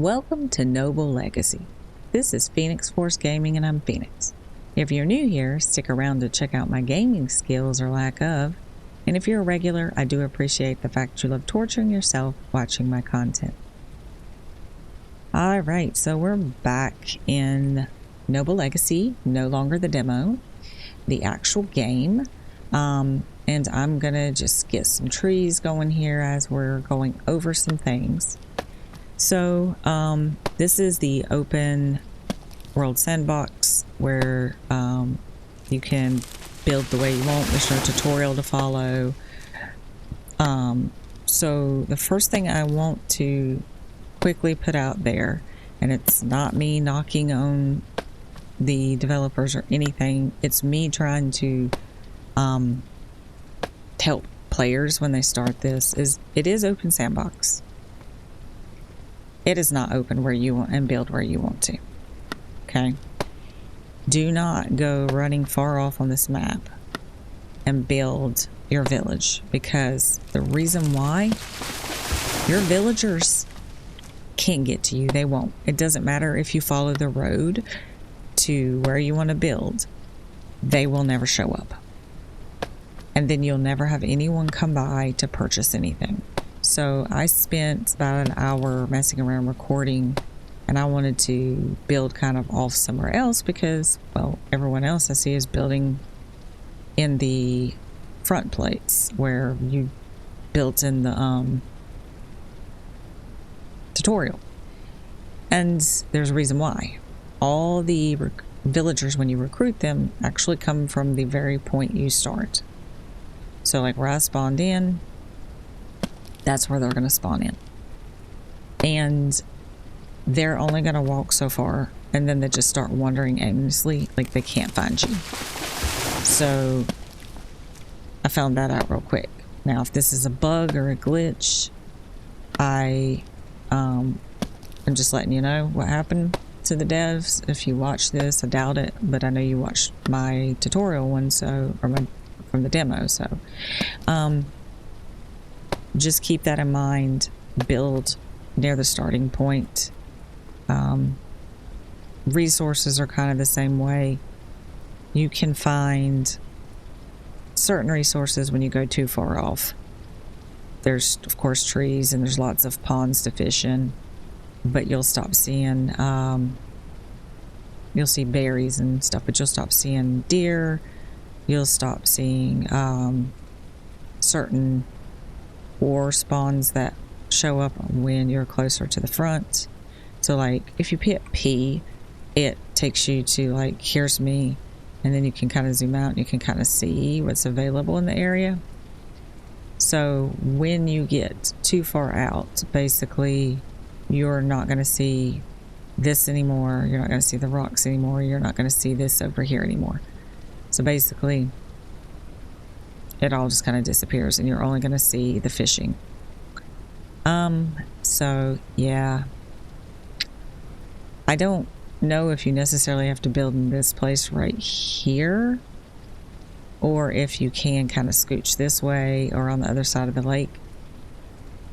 Welcome to Noble Legacy. This is Phoenix Force Gaming and I'm Phoenix. If you're new here, stick around to check out my gaming skills or lack of. And if you're a regular, I do appreciate the fact you love torturing yourself watching my content. Alright, so we're back in Noble Legacy, no longer the demo, the actual game. And I'm gonna just get some trees going here as we're going over some things. So this is the open world sandbox where you can build the way you want. There's no tutorial to follow. So the first thing I want to quickly put out there, and it's not me knocking on the developers or anything, it's me trying to help players when they start this, is it is open sandbox. It is not open where you want and build where you want to. Okay. Do not go running far off on this map and build your village, because the reason why, your villagers can't get to you. They won't. It doesn't matter if you follow the road to where you want to build. They will never show up. And then you'll never have anyone come by to purchase anything. So I spent about an hour messing around recording, and I wanted to build kind of off somewhere else because, well, everyone else I see is building in the front plates where you built in the tutorial. And there's a reason why. All the villagers, when you recruit them, actually come from the very point you start. So like where I spawned in, that's where they're going to spawn in. And they're only going to walk so far, and then they just start wandering aimlessly, like they can't find you. So I found that out real quick. Now, if this is a bug or a glitch, I'm just letting you know what happened to the devs. If you watch this, I doubt it, but I know you watched my tutorial one, so, or from the demo, so just keep that in mind. Build near the starting point. Resources are kind of the same way. You can find certain resources when you go too far off. There's, of course, trees, and there's lots of ponds to fish in, but you'll stop seeing, you'll see berries and stuff, but you'll stop seeing deer. You'll stop seeing certain ore spawns that show up when you're closer to the front. So like if you hit P, it takes you to like, here's me, and then you can kind of zoom out and you can kind of see what's available in the area. So when you get too far out, basically you're not going to see this anymore, you're not going to see the rocks anymore, you're not going to see this over here anymore. So basically it all just kind of disappears, and you're only going to see the fishing. So yeah, I don't know if you necessarily have to build in this place right here, or if you can kind of scooch this way or on the other side of the lake.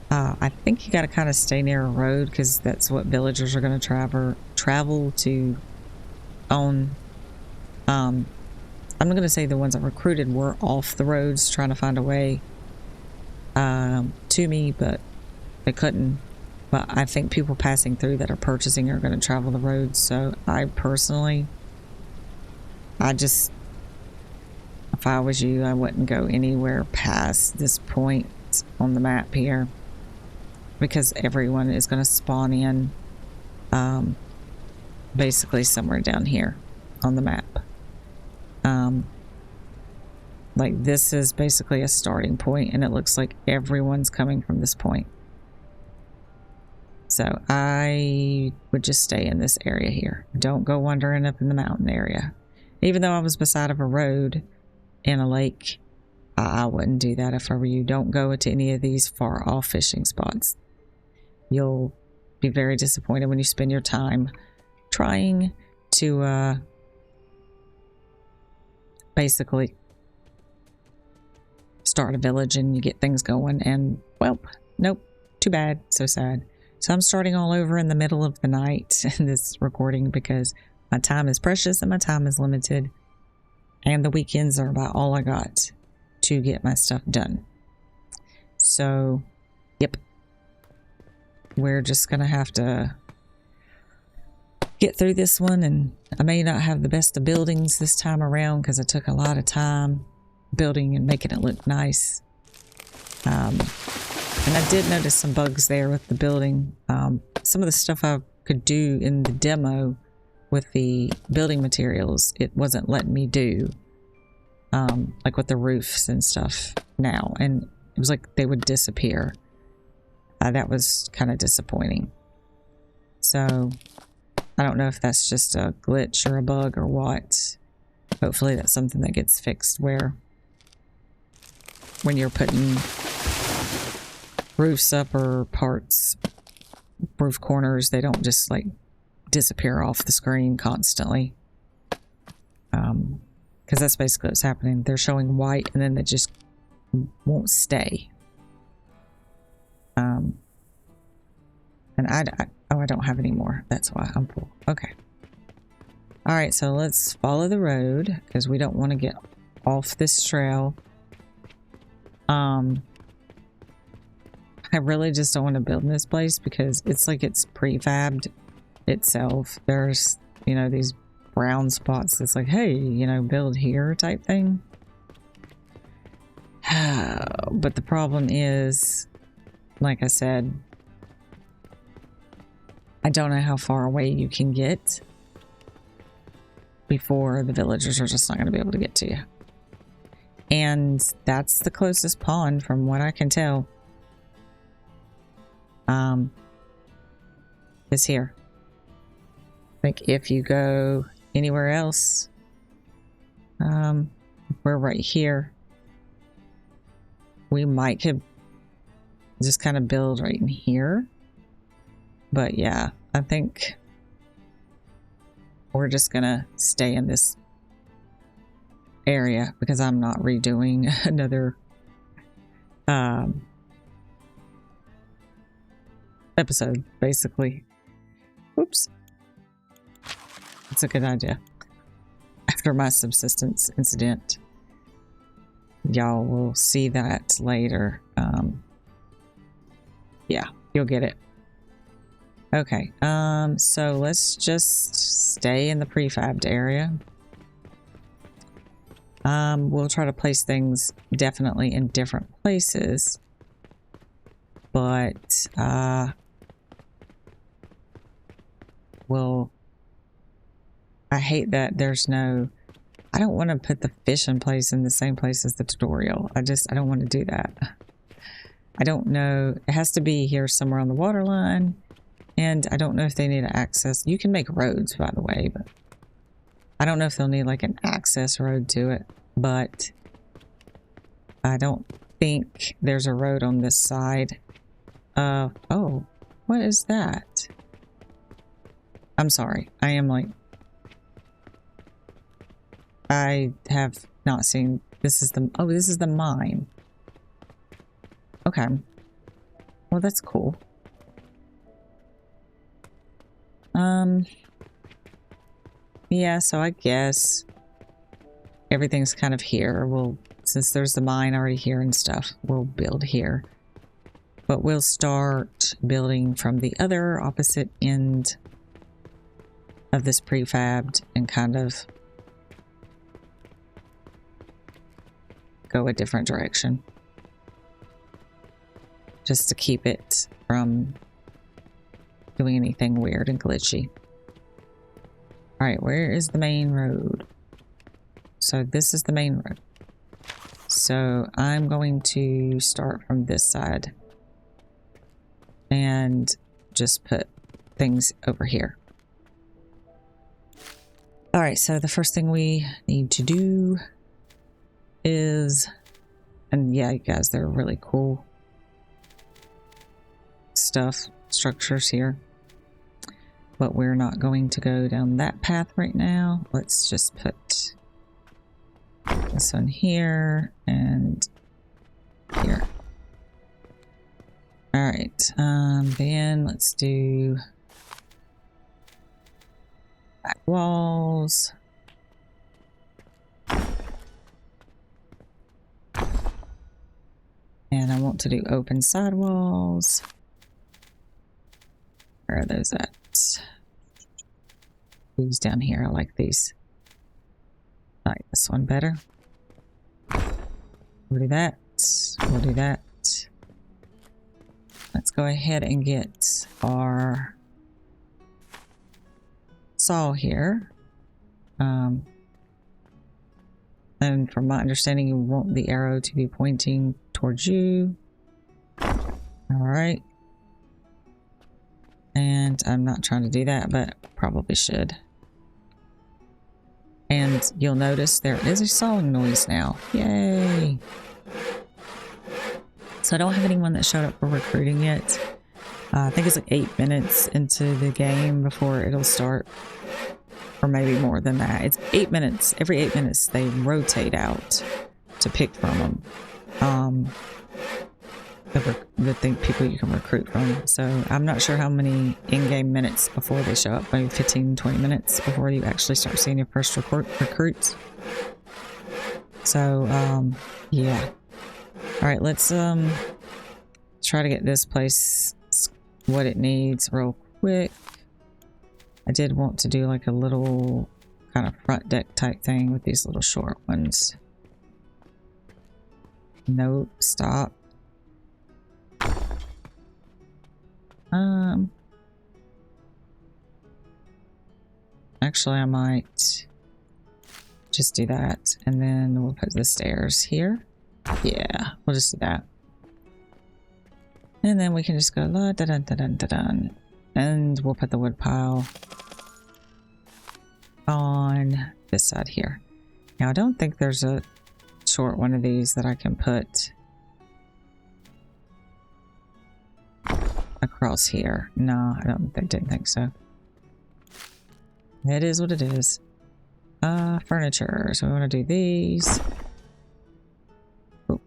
I think you got to kind of stay near a road, because that's what villagers are going to travel to own. I'm going to say the ones I recruited were off the roads trying to find a way to me, but they couldn't. But I think people passing through that are purchasing are going to travel the roads. So I personally, if I was you, I wouldn't go anywhere past this point on the map here, because everyone is going to spawn in basically somewhere down here on the map. Like this is basically a starting point, and it looks like everyone's coming from this point. So I would just stay in this area here. Don't go wandering up in the mountain area. Even though I was beside of a road in a lake, I wouldn't do that if I were you. Don't go to any of these far off fishing spots. You'll be very disappointed when you spend your time trying to basically start a village and you get things going, and well, nope, too bad, so sad. So I'm starting all over in the middle of the night in this recording because my time is precious and my time is limited. And the weekends are about all I got to get my stuff done. So, yep. We're just going to have to get through this one. And I may not have the best of buildings this time around because it took a lot of time building and making it look nice. And I did notice some bugs there with the building. Some of the stuff I could do in the demo with the building materials, it wasn't letting me do. Like with the roofs and stuff now. And it was like they would disappear. That was kind of disappointing. So I don't know if that's just a glitch or a bug or what. Hopefully that's something that gets fixed where when you're putting roofs up or parts, roof corners, they don't just like disappear off the screen constantly. Because that's basically what's happening. They're showing white and then they just won't stay. And I don't have any more. That's why I'm full. Okay. All right, so let's follow the road because we don't want to get off this trail. I really just don't want to build in this place because it's like it's prefabbed itself. There's, you know, these brown spots. It's like, hey, you know, build here type thing. But the problem is, like I said, I don't know how far away you can get before the villagers are just not going to be able to get to you. And that's the closest pond from what I can tell. Is here. I think if you go anywhere else, we're right here. We might could just kind of build right in here. But yeah, I think we're just gonna stay in this area because I'm not redoing another episode, basically. Oops. It's a good idea. After my subsistence incident, y'all will see that later. Yeah, you'll get it. Okay, so let's just stay in the prefabbed area. We'll try to place things definitely in different places, but I hate that there's no, I don't want to put the fishing place in the same place as the tutorial. I don't want to do that. I don't know, it has to be here somewhere on the water line, and I don't know if they need access. You can make roads, by the way, but I don't know if they'll need like an access road to it, but I don't think there's a road on this side. Oh, what is that? I'm sorry. I am like, I have not seen, this is the, oh, this is the mine. Okay. Well, that's cool. Yeah, so I guess everything's kind of here. We'll, since there's the mine already here and stuff, we'll build here. But we'll start building from the other opposite end of this prefabbed and kind of go a different direction. Just to keep it from doing anything weird and glitchy. Alright, where is the main road? So this is the main road. So I'm going to start from this side and just put things over here. Alright, so the first thing we need to do is, and yeah, you guys, they're really cool structures here. But we're not going to go down that path right now. Let's just put this one here and here. All right, then let's do back walls. And I want to do open side walls. Where are those at? These down here, I like these. I like this one better. We'll do that. We'll do that. Let's go ahead and get our saw here. And from my understanding, you want the arrow to be pointing towards you. All right. And I'm not trying to do that, but probably should. And you'll notice there is a sawing noise now. Yay! So I don't have anyone that showed up for recruiting yet. I think it's like 8 minutes into the game before it'll start. Or maybe more than that. It's 8 minutes. Every 8 minutes they rotate out to pick from them. The people you can recruit from. So I'm not sure how many in-game minutes before they show up. Maybe 15, 20 minutes before you actually start seeing your first recruits. So, yeah. Alright, let's try to get this place what it needs real quick. I did want to do like a little kind of front deck type thing with these little short ones. Nope, stop. Actually, I might just do that, and then we'll put the stairs here. Yeah, we'll just do that. And then we can just go la da dun da dun da dun. And we'll put the wood pile on this side here. Now, I don't think there's a short one of these that I can put across here. No, I didn't think so. It is what it is. Furniture. So we want to do these. Oh,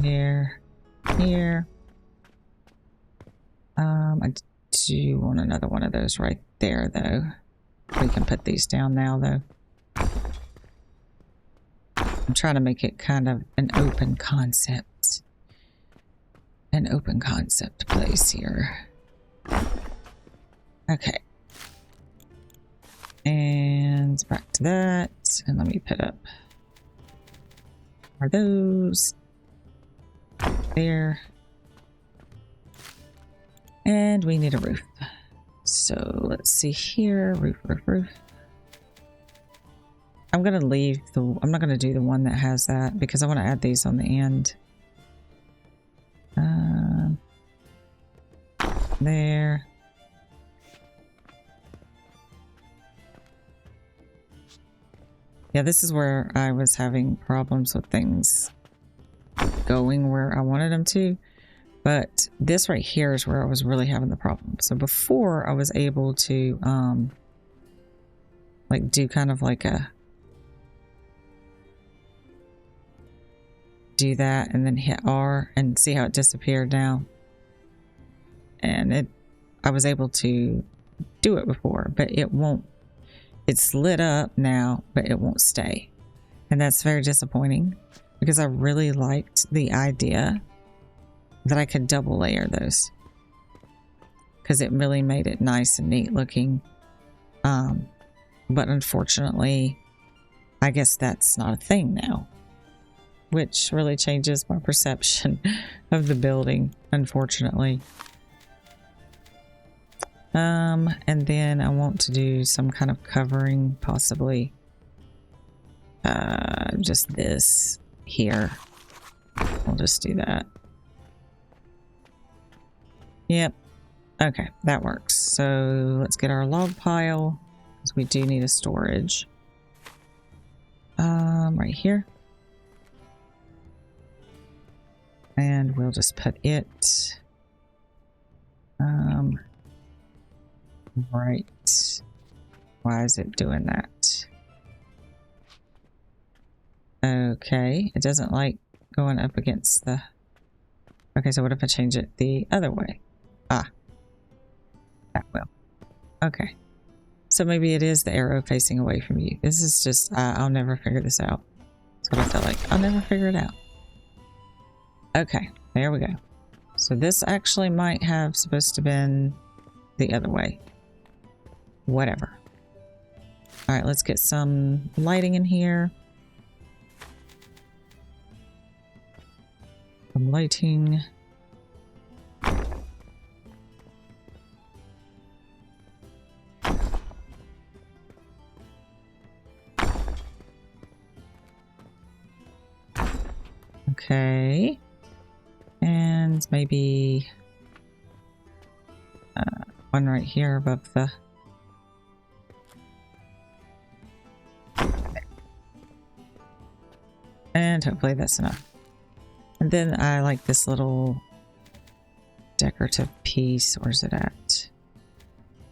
here. Here. I do want another one of those right there, though. We can put these down now, though. I'm trying to make it kind of an open concept. An open concept place here. Okay. And back to that. And let me put up. Are those there? And we need a roof. So let's see here. Roof, roof, roof. I'm going to leave I'm not going to do the one that has that because I want to add these on the end. There. Yeah, this is where I was having problems with things going where I wanted them to. But this right here is where I was really having the problem. So before I was able to like do kind of like a do that and then hit R and see how it disappeared now. And I was able to do it before, but it won't. It's lit up now, but it won't stay. And that's very disappointing because I really liked the idea that I could double layer those because it really made it nice and neat looking. But unfortunately, I guess that's not a thing now, which really changes my perception of the building, unfortunately. And then I want to do some kind of covering, possibly just this here. We'll just do that. Yep. Okay, that works. So let's get our log pile because we do need a storage. Right here. And we'll just put it right. Why is it doing that? Okay, it doesn't like going up against the Okay, so what if I change it the other way? Ah, that will. Okay. So maybe it is the arrow facing away from you. This is just, I'll never figure this out. That's what I felt like. I'll never figure it out. Okay, there we go. So this actually might have supposed to been the other way. Whatever. All right, let's get some lighting in here. Some lighting. Okay. And maybe one right here above the... And hopefully that's enough. And then I like this little decorative piece. Where's it at?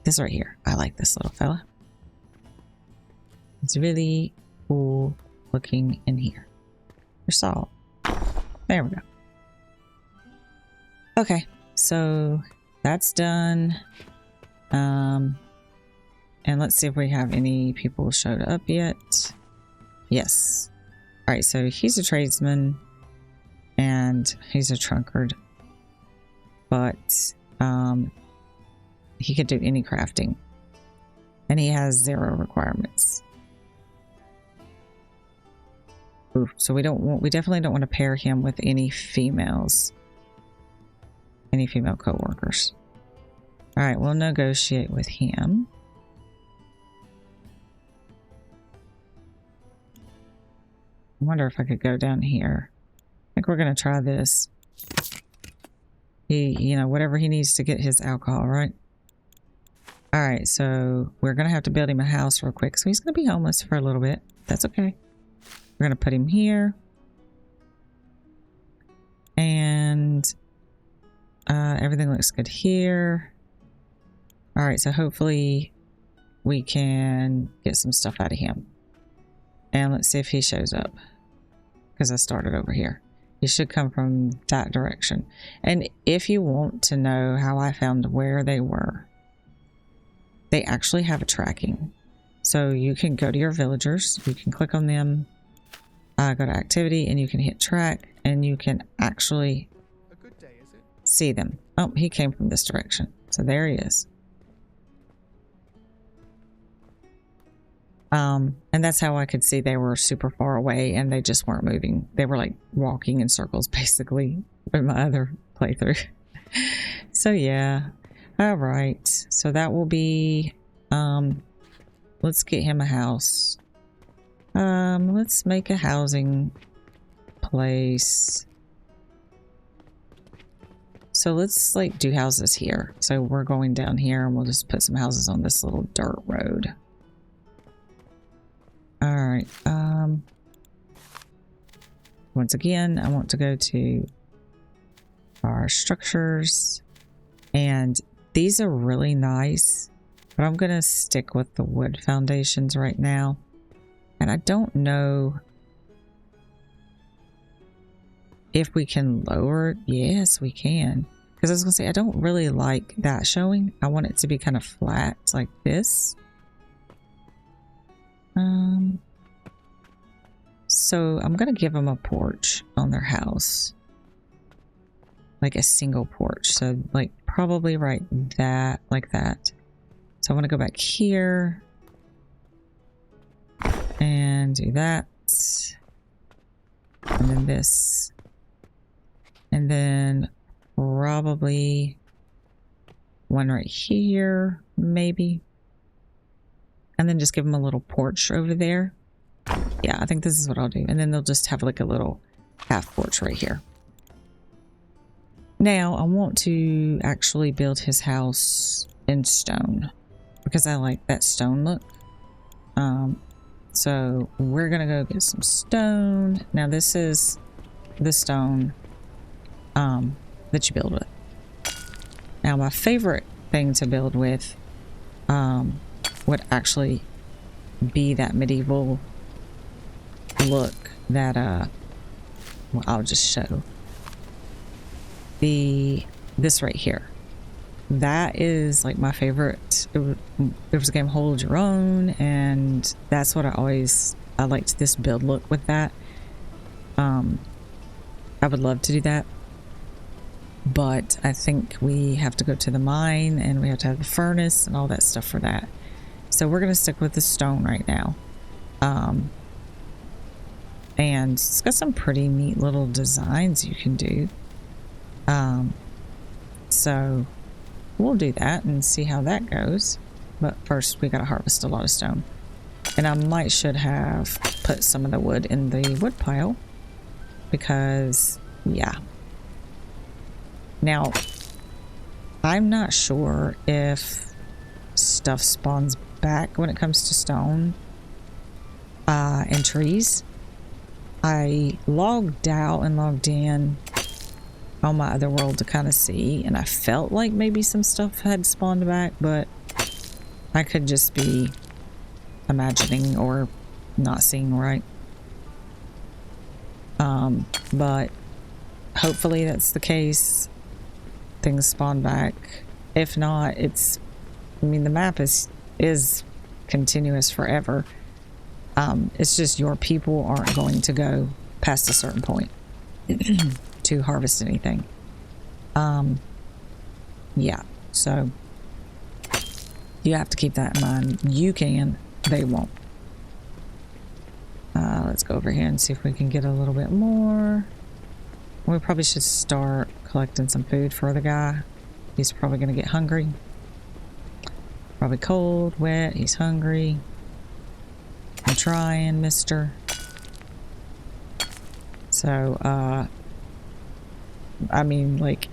This right here. I like this little fella. It's really cool looking in here. For salt. There we go. Okay, so that's done. And let's see if we have any people showed up yet. Yes. All right, so he's a tradesman and he's a drunkard, but he could do any crafting and he has 0 requirements. Ooh, so we definitely don't want to pair him with any females, any female co-workers. All right, we'll negotiate with him. I wonder if I could go down here. I think we're going to try this. You know, whatever he needs to get his alcohol, right? All right, so we're going to have to build him a house real quick. So he's going to be homeless for a little bit. That's okay. We're going to put him here. And everything looks good here. All right, so hopefully we can get some stuff out of him. And let's see if he shows up. Because I started over here. He should come from that direction. And if you want to know how I found where they were, they actually have a tracking. So you can go to your villagers, you can click on them, go to activity, and you can hit track, and you can actually see them. Oh, he came from this direction. So there he is. And that's how I could see they were super far away and they just weren't moving. They were like walking in circles basically in my other playthrough. So yeah. All right. So that will be, let's get him a house. Let's make a housing place. So let's like do houses here. So we're going down here and we'll just put some houses on this little dirt road. All right. Once again, I want to go to our structures, and these are really nice, but I'm going to stick with the wood foundations right now. And I don't know if we can lower it. Yes, we can. Because I was going to say, I don't really like that showing. I want it to be kind of flat like this. So I'm gonna give them a porch on their house, like a single porch. So like probably right that like that. So I want to go back here and do that, and then this, and then probably one right here, maybe. And then just give them a little porch over there. Yeah, I think this is what I'll do. And then they'll just have like a little half porch right here. Now, I want to actually build his house in stone because I like that stone look. So we're going to go get some stone. Now, this is the stone that you build with. Now, my favorite thing to build with would actually be that medieval look that well, I'll just show. this right here. That is like my favorite. There was a game Hold Your Own, and that's what I liked this build look with that. I would love to do that, but I think we have to go to the mine and we have to have the furnace and all that stuff for that. So we're gonna stick with the stone right now. And it's got some pretty neat little designs you can do. So we'll do that and see how that goes. But first we gotta harvest a lot of stone. And I should have put some of the wood in the wood pile. Because, yeah. Now, I'm not sure if stuff spawns back when it comes to stone and trees. I logged out and logged in on my other world to kind of see, and I felt like maybe some stuff had spawned back, but I could just be imagining or not seeing right. But hopefully that's the case. Things spawn back. If not, I mean, the map is continuous forever. It's just your people aren't going to go past a certain point to harvest anything. Yeah, so you have to keep that in mind. You can, they won't. Let's go over here and see if we can get a little bit more. We probably should start collecting some food for the guy. He's probably going to get hungry. Probably cold, wet, he's hungry. I'm trying, mister. So, I mean, like,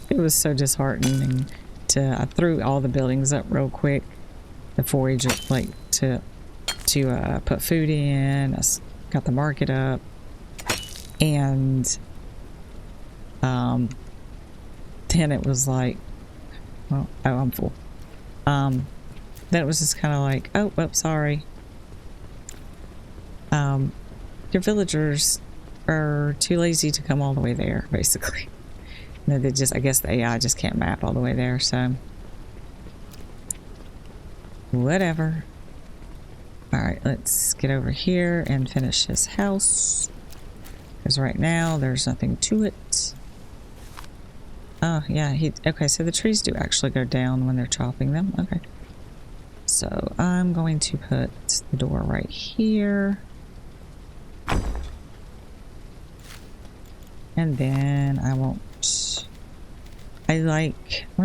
it was so disheartening I threw all the buildings up real quick. The forage, like, to put food in. I got the market up. And, then it was like, well, oh, I'm full. Then it was just kind of like, oh, whoops, sorry. Your villagers are too lazy to come all the way there, basically. No, they just, I guess the AI just can't map all the way there, so. Whatever. Alright, let's get over here and finish his house. Because right now, there's nothing to it. Oh, yeah, okay, so the trees do actually go down when they're chopping them. Okay. So, I'm going to put the door right here. And then I want to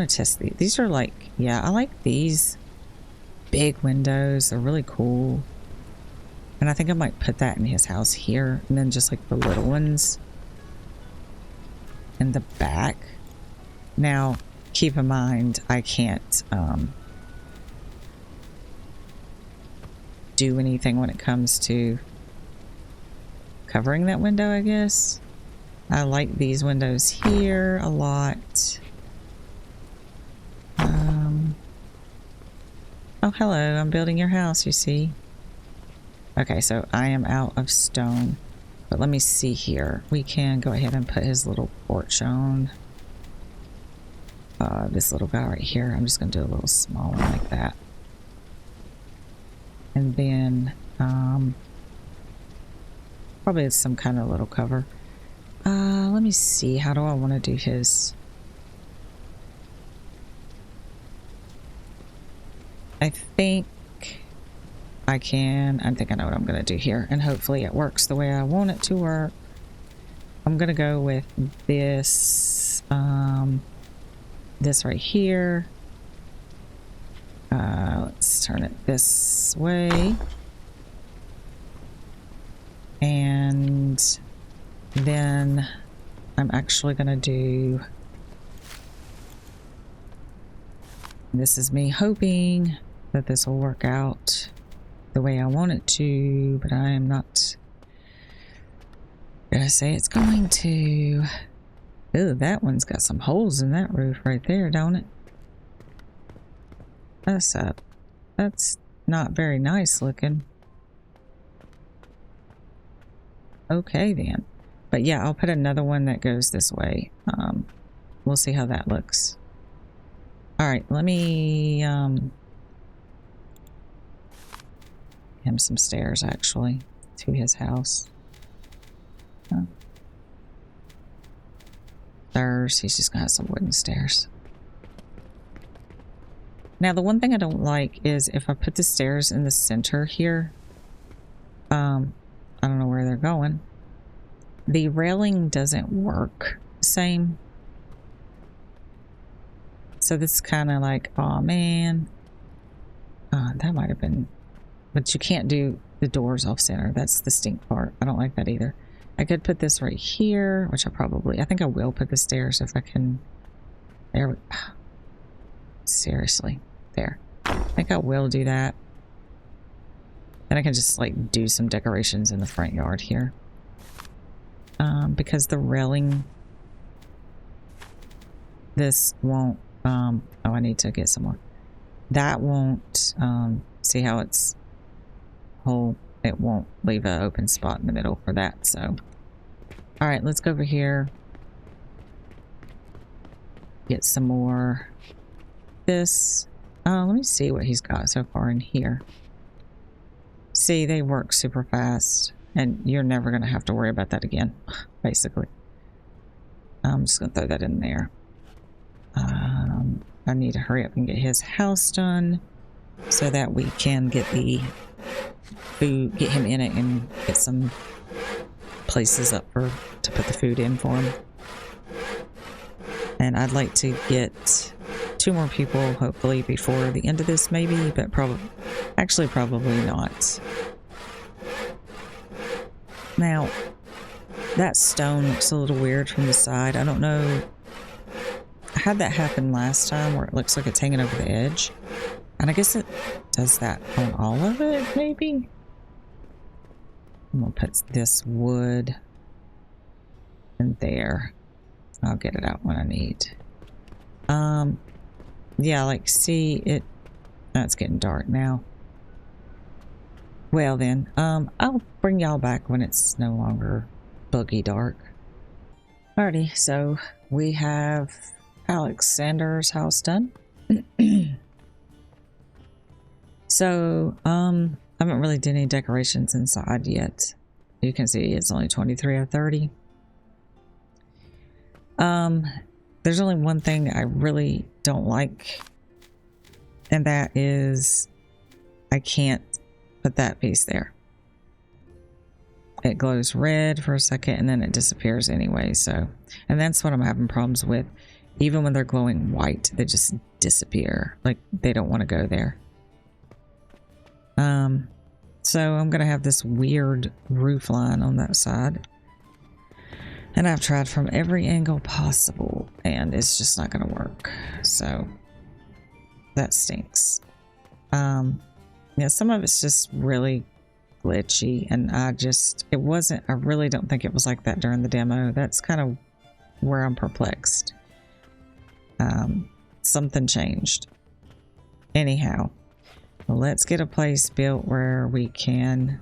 test these. These are like, yeah, I like these big windows. They're really cool. And I think I might put that in his house here. And then just like the little ones in the back. Now, keep in mind, I can't do anything when it comes to covering that window, I guess. I like these windows here a lot. Oh, hello, I'm building your house, you see. Okay, so I am out of stone. But let me see here. We can go ahead and put his little porch on. This little guy right here. I'm just going to do a little small one like that. And then, probably some kind of little cover. Let me see. How do I want to do his? I think I think I know what I'm going to do here. And hopefully it works the way I want it to work. I'm going to go with this, this right here. Let's turn it this way. And then I'm actually going to do, this is me hoping that this will work out the way I want it to, but I am not gonna say it's going to. Ooh, that one's got some holes in that roof right there, don't it? That's not very nice looking. Okay then. But yeah, I'll put another one that goes this way. We'll see how that looks. All right, let me him some stairs actually to his house. Stairs. He's just gonna have some wooden stairs. Now, the one thing I don't like is if I put the stairs in the center here. I don't know where they're going. The railing doesn't work the same. So this is kind of like, oh man, that might have been, but you can't do the doors off center. That's the stink part. I don't like that either. I could put this right here, which I think I will put the stairs if I can. There, seriously, there. I think I will do that. Then I can just like do some decorations in the front yard here. Because the railing, this won't, oh, I need to get some more. That won't, see how it's whole, it won't leave an open spot in the middle for that, so. All right, let's go over here. Get some more this. Let me see what he's got so far in here. See, they work super fast, and you're never going to have to worry about that again, basically. I'm just going to throw that in there. I need to hurry up and get his house done so that we can get the food, get him in it, and get some places up to put the food in for him. And I'd like to get 2 more people, hopefully before the end of this, maybe, but probably not. Now, that stone looks a little weird from the side. I don't know. I had that happen last time where it looks like it's hanging over the edge. And I guess it does that on all of it, maybe? I'm going to put this wood in there. I'll get it out when I need. Yeah, like, see, it's getting dark now. Well then, I'll bring y'all back when it's no longer buggy dark. Alrighty, so we have Alexander's house done. So, I haven't really done any decorations inside yet. You can see it's only 23 of 30. There's only one thing I really don't like, and that is I can't put that piece there. It glows red for a second and then it disappears anyway, so, and that's what I'm having problems with. Even when they're glowing white, they just disappear. Like, they don't want to go there. So I'm gonna have this weird roof line on that side. And I've tried from every angle possible, and it's just not going to work. So that stinks. Yeah, some of it's just really glitchy, and I really don't think it was like that during the demo. That's kind of where I'm perplexed. Something changed. Anyhow, well, let's get a place built where we can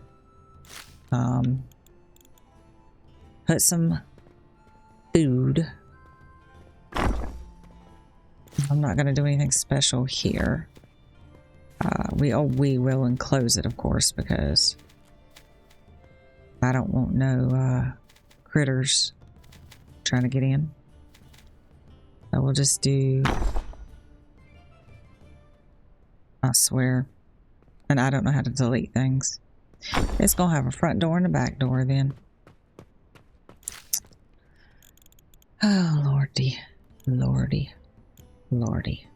put some food. I'm not going to do anything special here. We will enclose it, of course, because I don't want no critters trying to get in. So we'll just do, I swear, and I don't know how to delete things. It's going to have a front door and a back door then. Oh, lordy, lordy, lordy.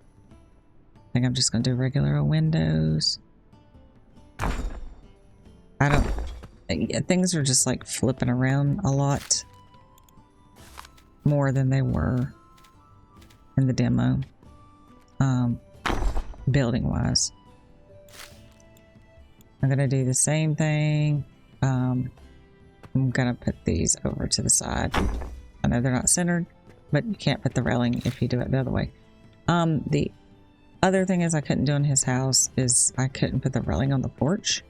I think I'm just going to do regular windows. Things are just like flipping around a lot more than they were in the demo, building wise. I'm going to do the same thing. I'm going to put these over to the side. I know they're not centered, but you can't put the railing if you do it the other way. The other thing is I couldn't do in his house is I couldn't put the railing on the porch.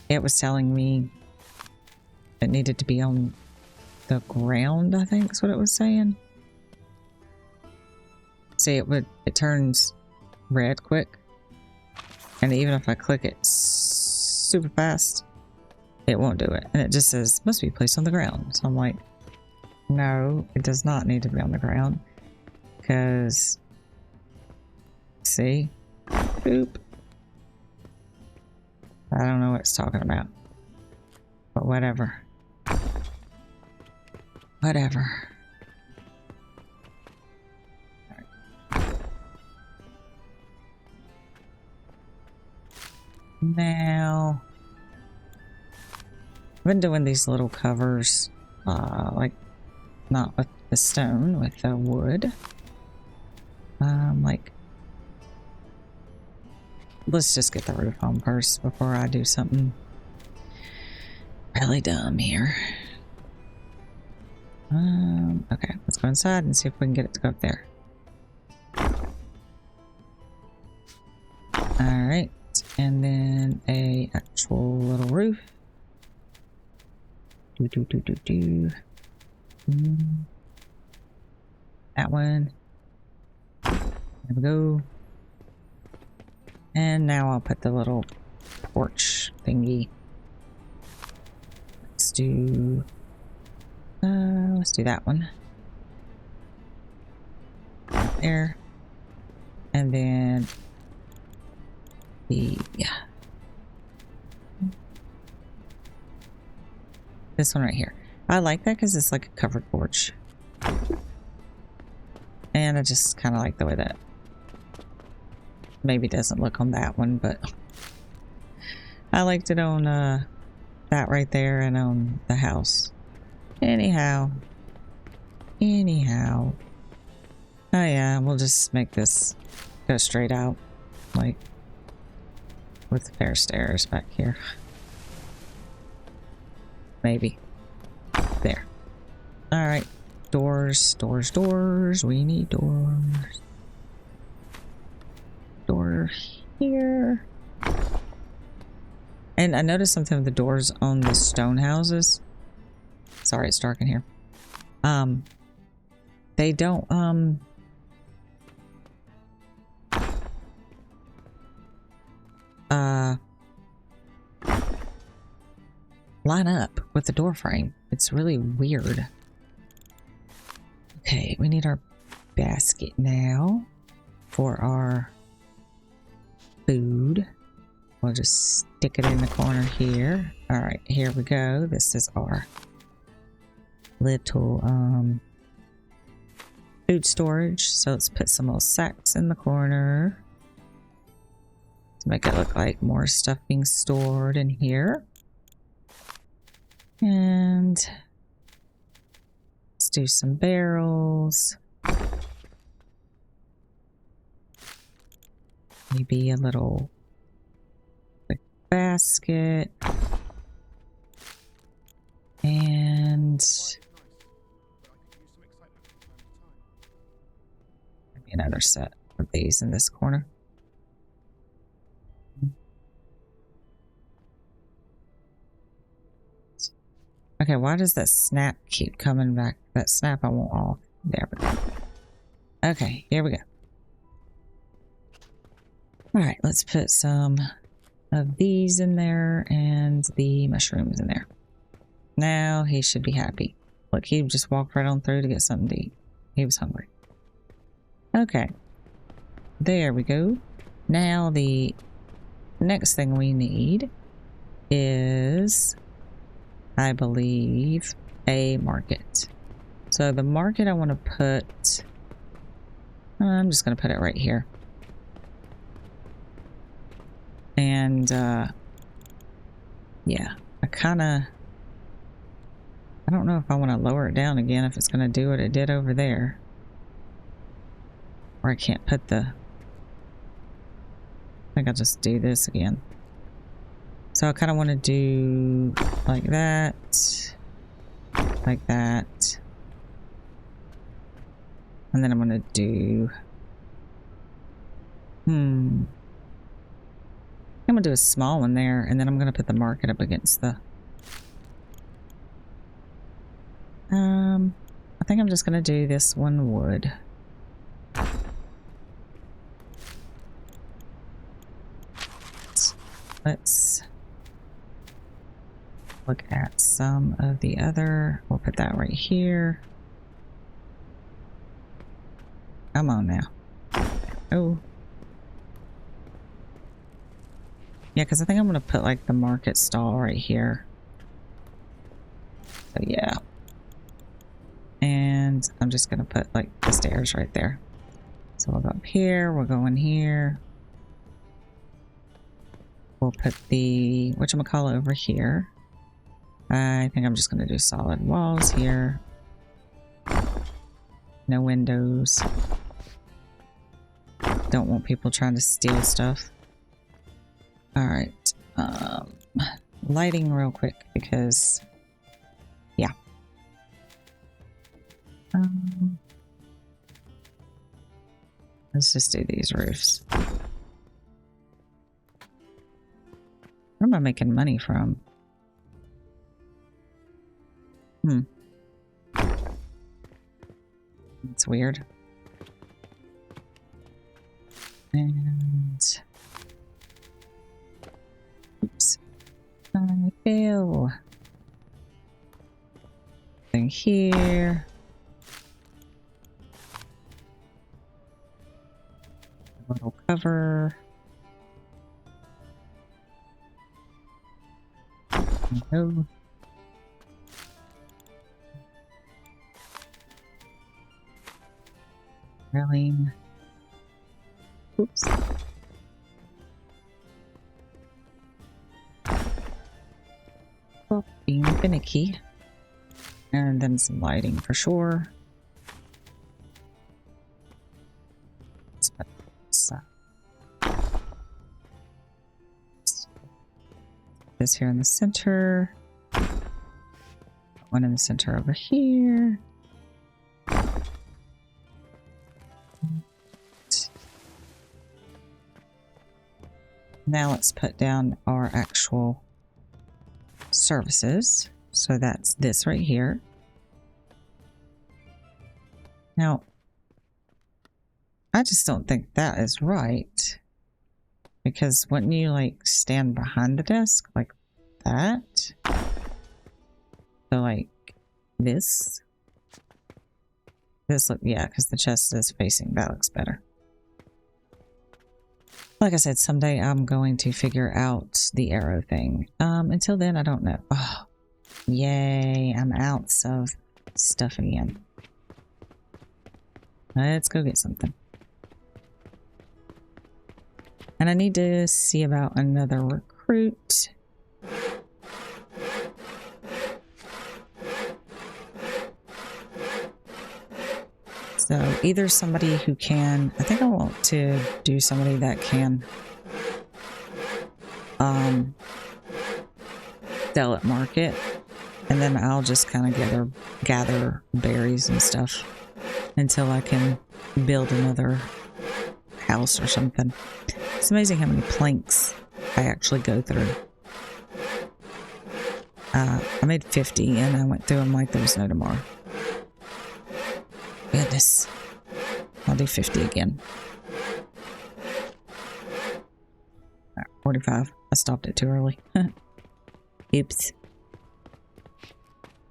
It was telling me it needed to be on the ground, I think is what it was saying. See, it turns red quick. And even if I click it super fast, it won't do it. And it just says, must be placed on the ground. So I'm like, no, it does not need to be on the ground. Because, see? Boop. I don't know what it's talking about. But whatever. Whatever. Now, I've been doing these little covers, like not with the stone, with the wood. Like, let's just get the roof on first before I do something really dumb here. Okay, let's go inside and see if we can get it to go up there. All right. And then a actual little roof. That one. There we go. And now I'll put the little porch thingy. Let's do that one. There. And then this one right here. I like that because it's like a covered porch. And I just kind of like the way that maybe doesn't look on that one, but I liked it on that right there and on the house. Anyhow. Oh yeah, we'll just make this go straight out, like with the fair stairs back here. Maybe. There. Alright. Doors. We need doors. Door here. And I noticed something with the doors on the stone houses. Sorry, it's dark in here. They don't, line up with the door frame. It's really weird. Okay, we need our basket now for our food. We'll just stick it in the corner here. All right, here we go. This is our little food storage. So let's put some little sacks in the corner to make it look like more stuff being stored in here. And let's do some barrels. Maybe a little quick basket. And maybe another set of these in this corner. Okay, why does that snap keep coming back? That snap I want off. There we go. Okay, here we go. Alright, let's put some of these in there and the mushrooms in there. Now he should be happy. Look, he just walked right on through to get something to eat. He was hungry. Okay. There we go. Now the next thing we need is, I believe, a market. So the market I want to put, I'm just going to put it right here. And yeah, I don't know if I want to lower it down again, if it's going to do what it did over there. Or I can't put the, I think I'll just do this again. So I kind of want to do like that, and then I'm going to do, I'm going to do a small one there, and then I'm going to put the market up against the I think I'm just gonna do this one wood. Let's look at some of the other. We'll put that right here. Come on now. Oh. Yeah, because I think I'm going to put like the market stall right here. So yeah. And I'm just going to put like the stairs right there. So we'll go up here. We'll go in here. We'll put the whatchamacallit over here. I think I'm just going to do solid walls here. No windows. Don't want people trying to steal stuff. Alright. Lighting real quick because, yeah. Let's just do these roofs. What am I making money from? It's weird. And oops, I fail. Thing here. A little cover. No. Railing. Oops. Well, being finicky. And then some lighting for sure. Let's put this here in the center. One in the center over here. Now let's put down our actual services. So that's this right here. Now, I just don't think that is right. Because wouldn't you like stand behind the desk like that? So like this. This look, yeah, because the chest is facing, that looks better. Like I said, someday I'm going to figure out the arrow thing. Until then, I don't know. Oh, yay, I'm out of stuff again. Let's go get something. And I need to see about another recruit. So either somebody who can, I think I want to do somebody that can sell at market, and then I'll just kind of gather berries and stuff until I can build another house or something. It's amazing how many planks I actually go through. I made 50 and I went through them like there was no tomorrow. Goodness. I'll do 50 again. 45. I stopped it too early. Oops.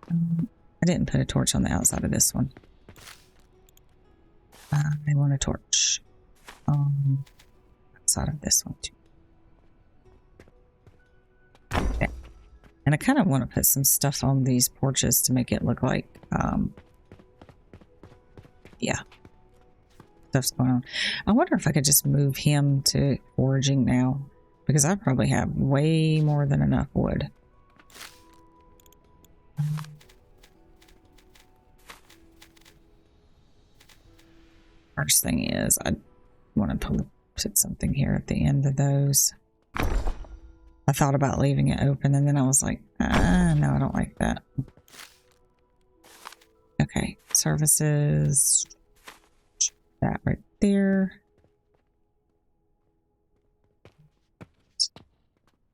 I didn't put a torch on the outside of this one. I want a torch on the outside of this one too. Okay. And I kind of want to put some stuff on these porches to make it look like, yeah, stuff's going on. I wonder if I could just move him to foraging now, because I probably have way more than enough wood. First thing is, I want to put something here at the end of those. I thought about leaving it open, and then I was like, no, I don't like that. Okay, services, that right there.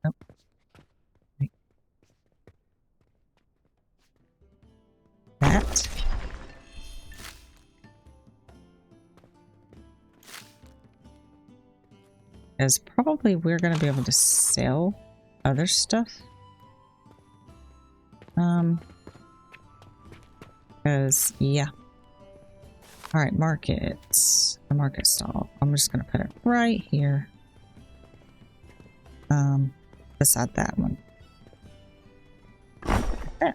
Nope. Wait. That. As probably we're going to be able to sell other stuff. Because, yeah. Alright, markets. The market stall. I'm just going to put it right here. Beside that one. Yeah.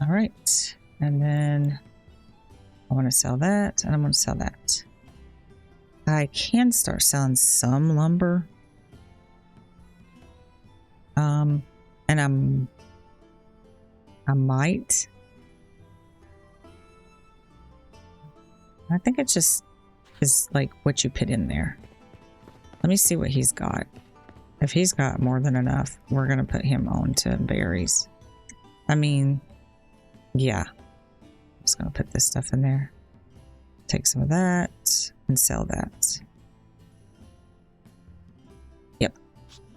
Alright. And then I want to sell that, and I'm going to sell that. I can start selling some lumber. And I might. I think it just is like what you put in there. Let me see what he's got. If he's got more than enough, we're going to put him on to berries. I mean, yeah. I'm just going to put this stuff in there. Take some of that and sell that. Yep.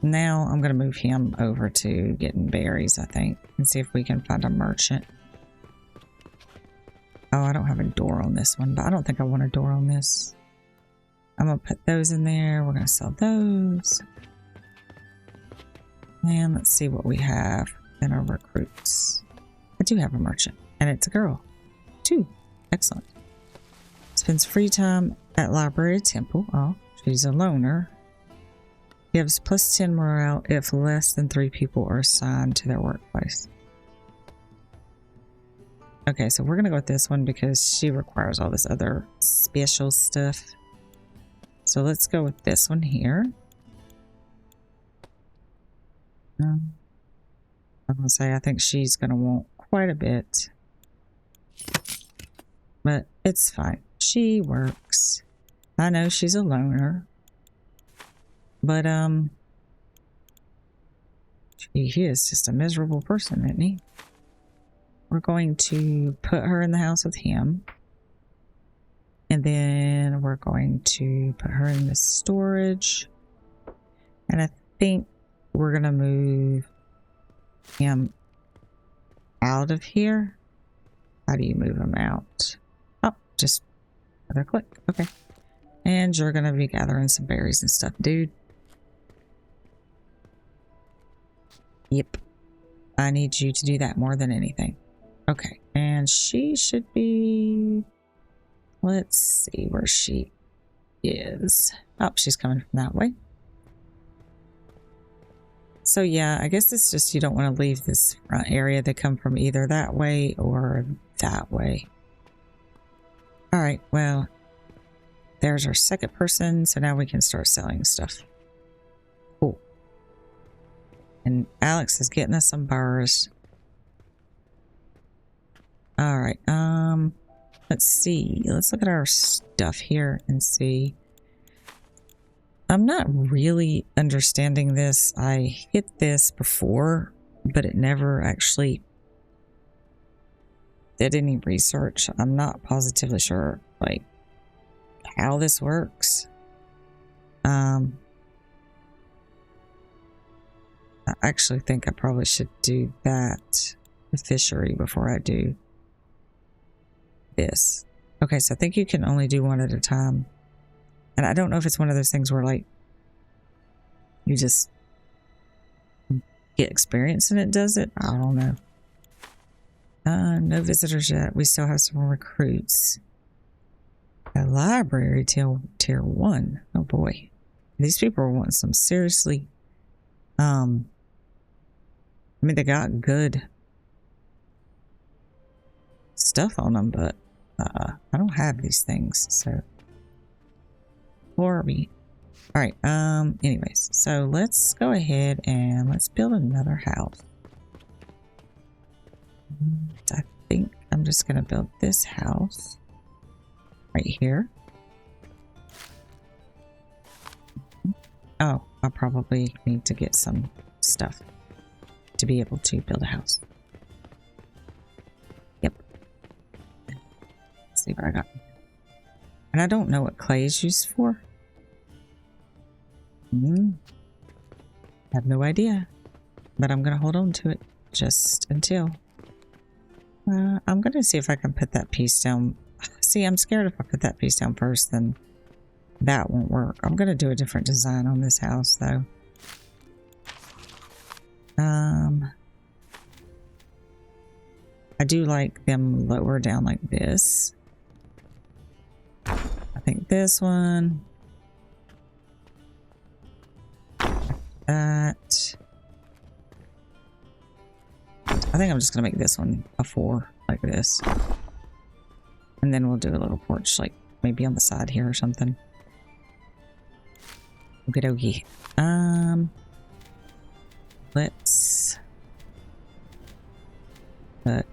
Now I'm going to move him over to getting berries, I think, and see if we can find a merchant. Oh, I don't have a door on this one, but I don't think I want a door on this. I'm going to put those in there. We're going to sell those. And let's see what we have in our recruits. I do have a merchant, and it's a girl, too. Excellent. Spends free time at library or temple. Oh, she's a loner. Gives plus 10 morale if less than 3 people are assigned to their workplace. Okay, so we're going to go with this one because she requires all this other special stuff. So let's go with this one here. I'm going to say I think she's going to want quite a bit. But it's fine. She works. I know she's a loner. But, he is just a miserable person, isn't he? We're going to put her in the house with him. And then we're going to put her in the storage. And I think we're going to move him out of here. How do you move him out? Oh, just other click. Okay. And you're going to be gathering some berries and stuff, dude. Yep. I need you to do that more than anything. Okay. And she should be... Let's see where she is. Oh, she's coming from that way. So yeah, I guess it's just you don't want to leave this front area. They come from either that way or that way. All right, well, there's our second person. So now we can start selling stuff. Cool. And Alex is getting us some bars. All right, let's see. Let's look at our stuff here and see. I'm not really understanding this. I hit this before, but it never actually did any research. I'm not positively sure, like, how this works. I actually think I probably should do that, the fishery, before I do this. Okay, so I think you can only do one at a time. And I don't know if it's one of those things where, like, you just get experience and it does it. I don't know. No visitors yet. We still have some recruits. A library tier 1. Oh boy. These people are wanting some seriously... I mean, they got good stuff on them, but I don't have these things, so... Alright, anyways, so let's go ahead and let's build another house. I think I'm just gonna build this house right here. Oh, I probably need to get some stuff to be able to build a house. Yep. Let's see what I got. And I don't know what clay is used for. I have no idea. But I'm going to hold on to it just until. I'm going to see if I can put that piece down. See, I'm scared if I put that piece down first, then That won't work. I'm gonna do a different design on this house though. I do like them lower down like this. I think this one. That. I think I'm just gonna make this one a 4 like this. And then we'll do a little porch like maybe on the side here or something. Okie dokie. Let's put.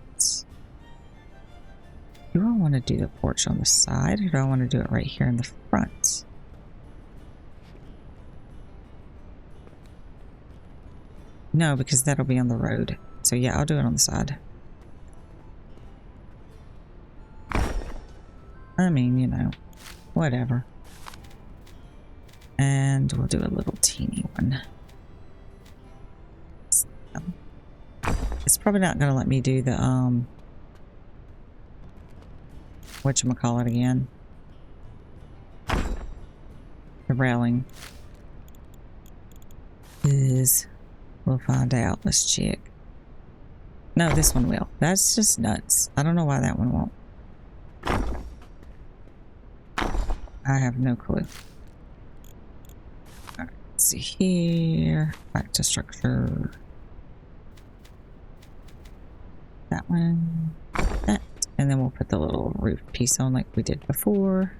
Do I want to do the porch on the side or do I want to do it right here in the front? No, because that'll be on the road. So yeah, I'll do it on the side. I mean, you know, whatever. And we'll do a little teeny one. It's probably not going to let me do the, whatchamacallit again. The railing. We'll find out. Let's check. No, this one will. That's just nuts. I don't know why that one won't. I have no clue. Alright, let's see here. Back to structure. That one. That. And then we'll put the little roof piece on like we did before.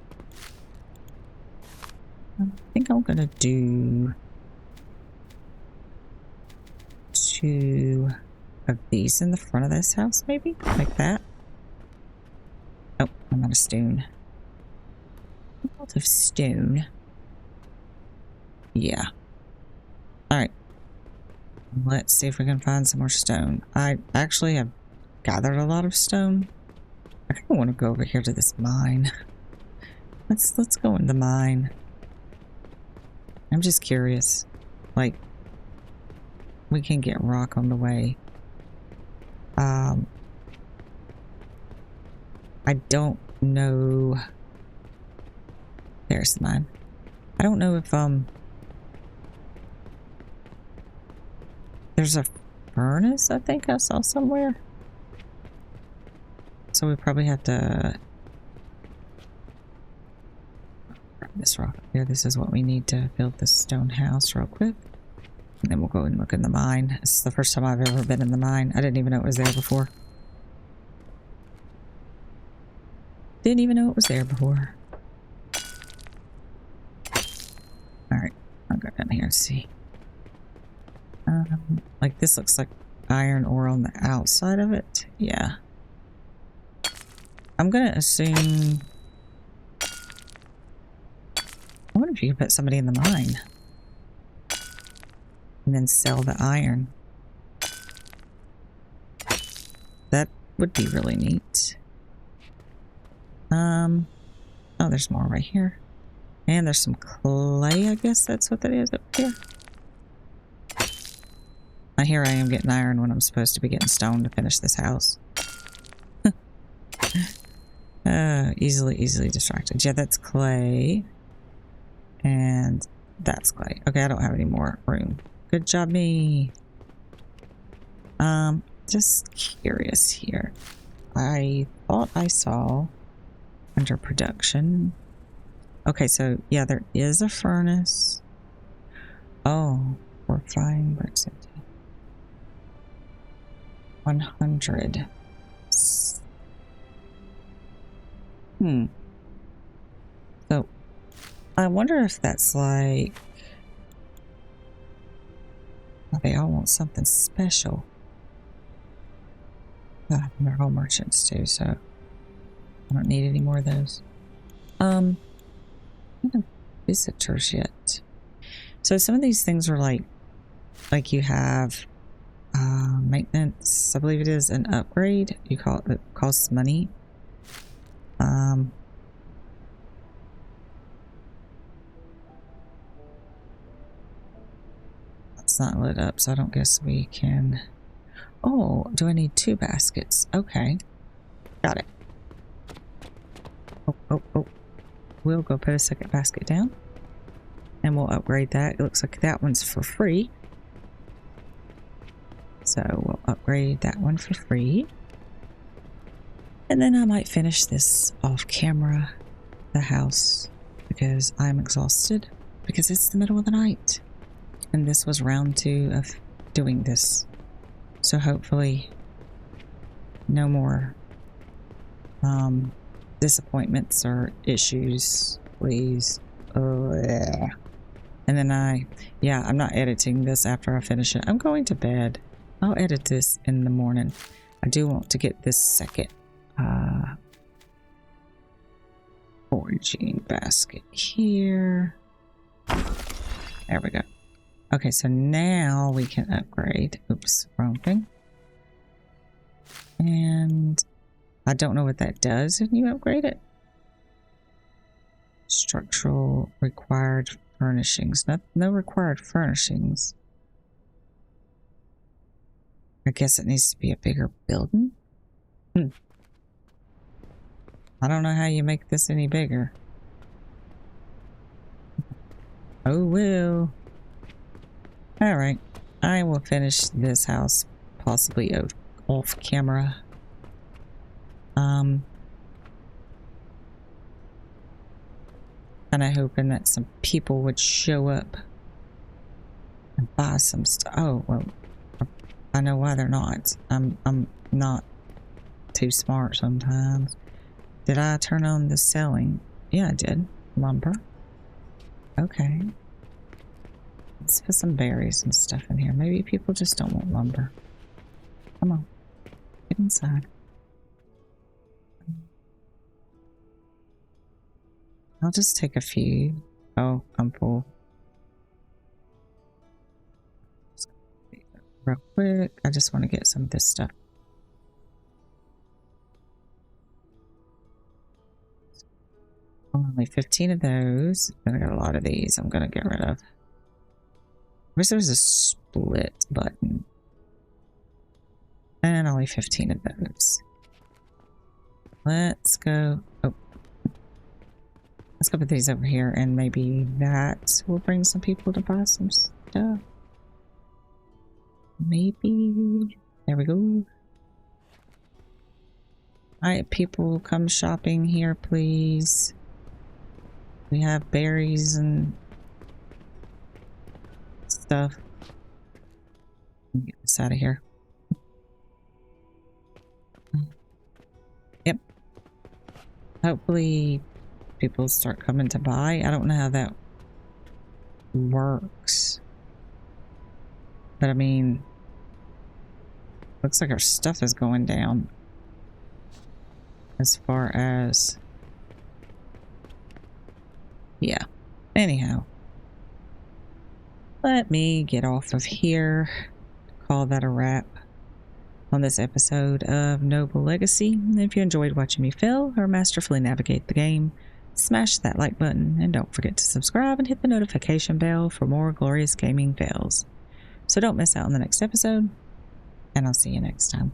I think I'm gonna do 2 of these in the front of this house, maybe? Like that. Oh, I'm out of stone. A lot of stone. Yeah. Alright. Let's see if we can find some more stone. I actually have gathered a lot of stone. I kind of want to go over here to this mine. Let's go in the mine. I'm just curious. Like, we can get rock on the way. I don't know. There's the mine. I don't know if there's a furnace I think I saw somewhere. So we probably have to grab this rock up here. This is what we need to build this stone house real quick. And then we'll go and look in the mine. This is the first time I've ever been in the mine. I didn't even know it was there before. Didn't even know it was there before. Alright, I'll go down here and see. Like this looks like iron ore on the outside of it. Yeah. I'm gonna assume... I wonder if you could put somebody in the mine. And then sell the iron. That would be really neat. Oh, there's more right here. And there's some clay, I guess that's what that is up here. Now here I am getting iron when I'm supposed to be getting stone to finish this house. Easily distracted. Yeah, that's clay. And that's clay. Okay, I don't have any more room. Good job, me. Just curious here. I thought I saw under production. Okay, so yeah, there is a furnace. Oh, we're fine. Bricks empty. 100. So, I wonder if that's like... Oh, they all want something special. They're all merchants too, so I don't need any more of those. I don't visitors yet. So some of these things are like you have maintenance, I believe it is an upgrade. You call it costs money. It's not lit up, so I don't guess we can. Oh, do I need 2 baskets? Okay, got it. Oh. we'll go put a second basket down. And we'll upgrade that. It looks like that one's for free. So we'll upgrade that one for free. And then I might finish this off camera, the house, because I'm exhausted. Because it's the middle of the night. And this was round 2 of doing this. So hopefully no more disappointments or issues, please. Oh, yeah. And then I'm not editing this after I finish it. I'm going to bed. I'll edit this in the morning. I do want to get this second foraging basket here. There we go. Okay, so now we can upgrade. Oops, wrong thing. And I don't know what that does when you upgrade it. Structural required furnishings. No required furnishings. I guess it needs to be a bigger building. I don't know how you make this any bigger. Oh well. Alright. I will finish this house possibly off camera. And I'm hoping that some people would show up and buy some stuff. Oh, well, I know why they're not. I'm not too smart sometimes. Did I turn on the selling? Yeah, I did. Lumber. Okay. Let's put some berries and stuff in here. Maybe people just don't want lumber. Come on. Get inside. I'll just take a few. Oh, I'm full. Real quick. I just want to get some of this stuff. Only 15 of those. I got a lot of these I'm going to get rid of. I wish there was a split button. And only 15 of those. Let's go. Oh. Let's go put these over here, and maybe that will bring some people to buy some stuff. Maybe. There we go. Alright, people, come shopping here, please. We have berries and stuff. Let me get this out of here. Yep. Hopefully people start coming to buy. I don't know how that works. But I mean, looks like our stuff is going down. As far as... yeah. Anyhow. Let me get off of here. Call that a wrap on this episode of Noble Legacy. If you enjoyed watching me fail or masterfully navigate the game, smash that like button and don't forget to subscribe and hit the notification bell for more glorious gaming fails. So don't miss out on the next episode, and I'll see you next time.